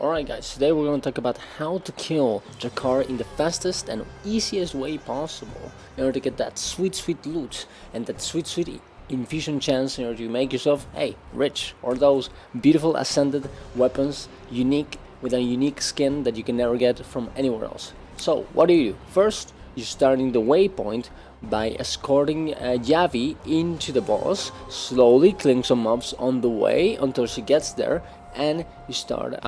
Alright guys, today we're going to talk about how to kill drakkar in the fastest and easiest way possible in order to get that sweet loot and that sweet infusion chance in order to make yourself, hey, rich, or those beautiful ascended weapons, unique, with a unique skin that you can never get from anywhere else. So what do? First, you're starting the waypoint by escorting Yavi into the boss, slowly killing some mobs on the way until she gets there, and you start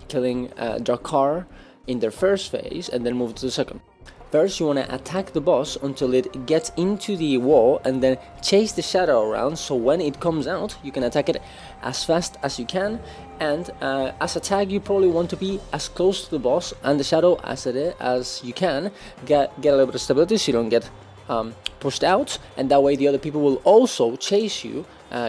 killing drakkar in their first phase and then move to the second. First, you want to attack the boss until it gets into the wall and then chase the shadow around, so when it comes out you can attack it as fast as you can. And as a tag, you probably want to be as close to the boss and the shadow as you can. Get a little bit of stability so you don't get pushed out, and that way the other people will also chase you,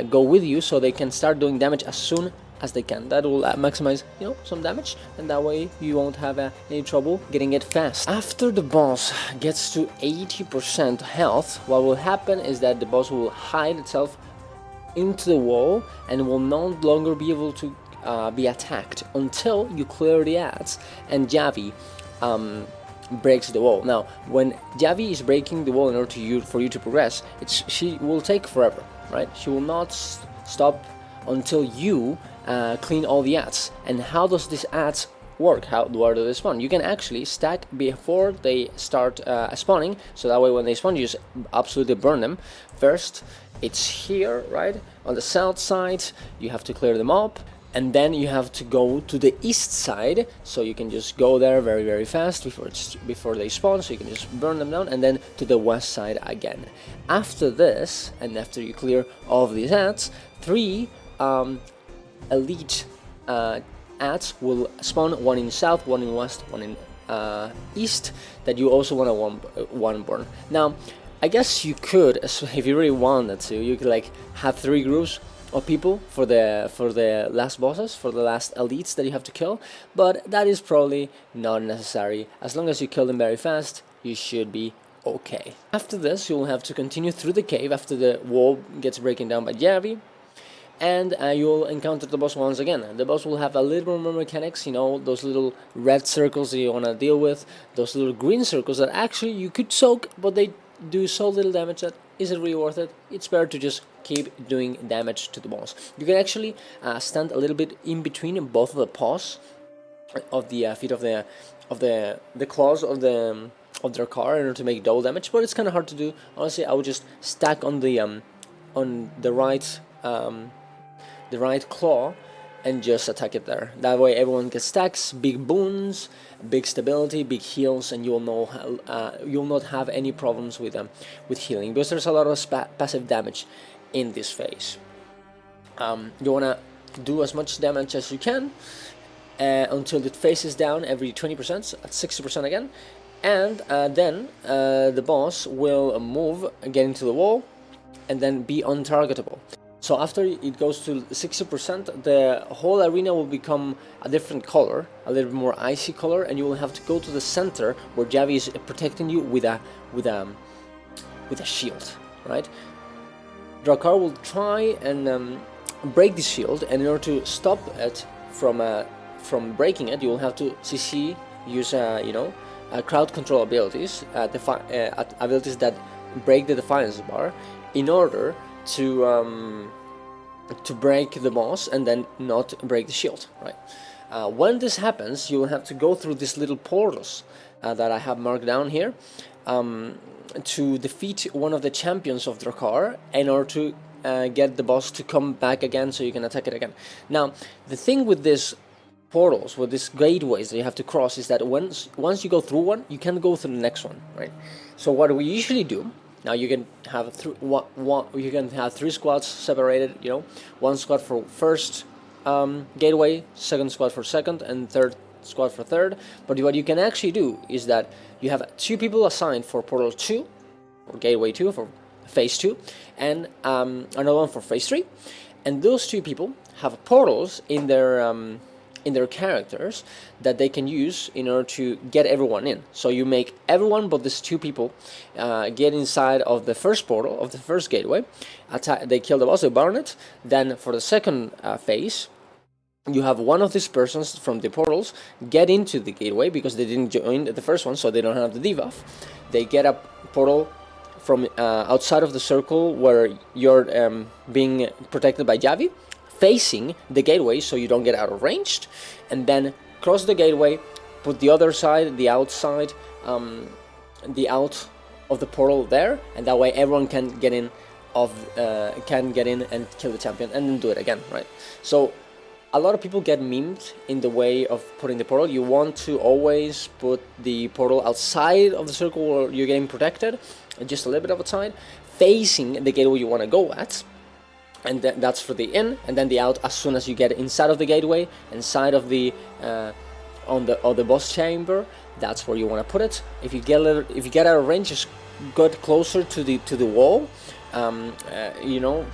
go with you, so they can start doing damage as soon as they can. That will maximize, some damage, and that way you won't have any trouble getting it fast. After the boss gets to 80% health, what will happen is that the boss will hide itself into the wall and will no longer be able to be attacked until you clear the ads and Yavi breaks the wall. Now, when Yavi is breaking the wall in order for you to progress, she will take forever, right? She will not stop until you clean all the ads. And how does this ads work? Where do they spawn? You can actually stack before they start spawning, so that way when they spawn you just absolutely burn them. First, it's here, right on the south side, you have to clear them up, and then you have to go to the east side, so you can just go there very fast before they spawn, so you can just burn them down, and then to the west side again. After this, and after you clear all of these ads, 3 elite ads will spawn, one in south, one in west, one in east, that you also want to one burn. Now, I guess you could, if you really wanted to, you could like have 3 groups of people for the last bosses, for the last elites that you have to kill, but that is probably not necessary. As long as you kill them very fast, you should be okay. After this, you will have to continue through the cave after the wall gets broken down by Yavi, and you'll encounter the boss once again. The boss will have a little more mechanics, those little red circles that you want to deal with, those little green circles that actually you could soak, but they do so little damage that is it really worth it? It's better to just keep doing damage to the boss. You can actually stand a little bit in between both of the paws of the feet of the claws of their car in order to make double damage, but it's kind of hard to do. Honestly, I would just stack on the right claw and just attack it there. That way everyone gets stacks, big boons, big stability, big heals, and you'll not have any problems with healing, because there's a lot of passive damage in this phase. You want to do as much damage as you can until it faces down every 20%, at 60% again, and then the boss will move again into the wall and then be untargetable. So after it goes to 60%, the whole arena will become a different color, a little bit more icy color, and you will have to go to the center where Yavi is protecting you with a shield, right? Drakkar will try and break the shield, and in order to stop it from breaking it, you will have to use crowd control abilities, abilities that break the defiance bar, in order to break the boss and then not break the shield, right? When this happens, you will have to go through these little portals that I have marked down here to defeat one of the champions of Drakkar in order to get the boss to come back again, so you can attack it again. Now, the thing with these portals, with these gateways that you have to cross, is that once you go through one, you can't go through the next one, right? So what we usually do, now you can have you can have 3 squads separated, one squad for first gateway, second squad for second, and third squad for third. But what you can actually do is that you have 2 people assigned for portal 2, or gateway 2 for phase 2, and another one for phase 3, and those 2 people have portals in their characters that they can use in order to get everyone in. So you make everyone but these 2 people get inside of the first portal, of the first gateway, they kill the boss, they burn it. Then for the second phase, you have one of these persons from the portals get into the gateway because they didn't join the first one, so they don't have the debuff. They get a portal from outside of the circle where you're being protected by Javi, facing the gateway so you don't get out of range, and then cross the gateway, put the other side, the outside, the out of the portal there, and that way everyone can get in and kill the champion, and then do it again, right? So a lot of people get memed in the way of putting the portal. You want to always put the portal outside of the circle where you're getting protected, just a little bit outside, facing the gateway you want to go at, and that's for the in, and then the out as soon as you get inside of the gateway, inside of the on the boss chamber. That's where you want to put it. If you get out of range, just get closer to the wall.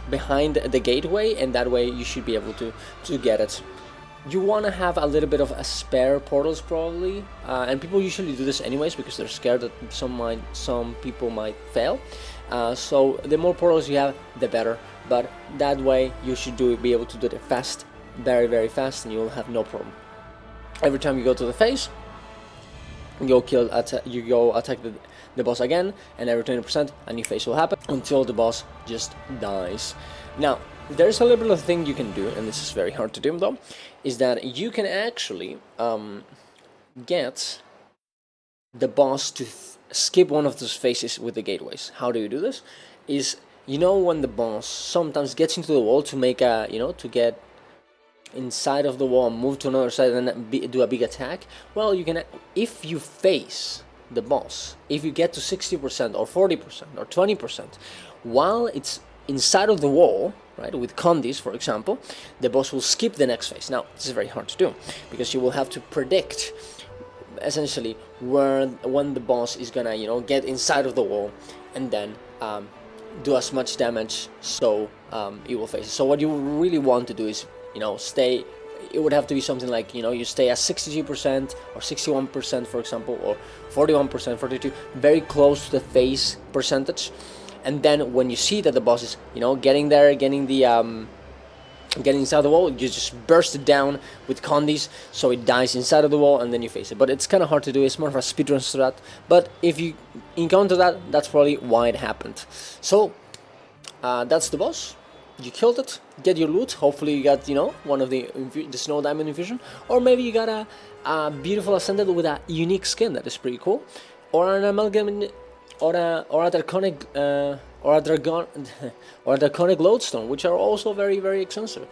Behind the gateway, and that way you should be able to get it. You want to have a little bit of a spare portals probably, and people usually do this anyways because they're scared that some people might fail. So the more portals you have, the better. But that way you should be able to do it fast, very very fast, and you'll have no problem. Every time you go to the face, you go attack the boss again, and every 20% a new phase will happen until the boss just dies. Now, there's a little bit of thing you can do, and this is very hard to do though, is that you can actually get the boss to skip one of those phases with the gateways. How do you do this? Is, when the boss sometimes gets into the wall to make to get inside of the wall, move to another side, and then do a big attack. Well, you can, if you face the boss, if you get to 60% or 40% or 20% while it's inside of the wall, right, with condis for example, the boss will skip the next phase. Now this is very hard to do because you will have to predict essentially when the boss is gonna get inside of the wall and then do as much damage so it will face it. So what you really want to do is stay. It would have to be something like, you stay at 62% or 61%, for example, or 41%, 42%, very close to the phase percentage. And then when you see that the boss is, getting there, getting inside the wall, you just burst it down with condis, so it dies inside of the wall, and then you face it. But it's kind of hard to do. It's more of a speedrun strat. But if you encounter that, that's probably why it happened. So that's the boss. You killed it, get your loot. Hopefully you got, one of the snow diamond infusion, or maybe you got a beautiful ascended with a unique skin that is pretty cool, or an amalgam, or a draconic or a draconic lodestone, which are also very very expensive.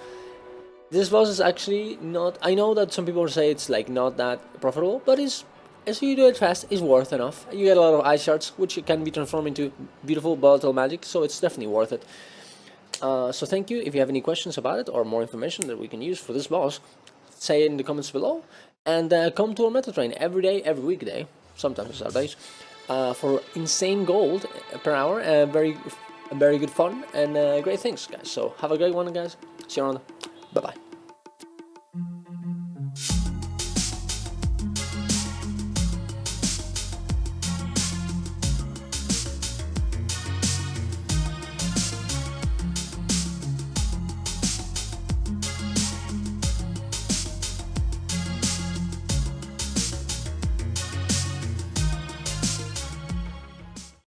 This boss is actually not. I know that some people say it's like not that profitable, but as you do it fast, it's worth enough. You get a lot of ice shards, which can be transformed into beautiful volatile magic, so it's definitely worth it. So thank you. If you have any questions about it or more information that we can use for this boss, say it in the comments below, and come to our meta train every day, every weekday, sometimes Saturdays, for insane gold per hour, very good fun and great things, guys. So have a great one, guys. See you around. Bye bye.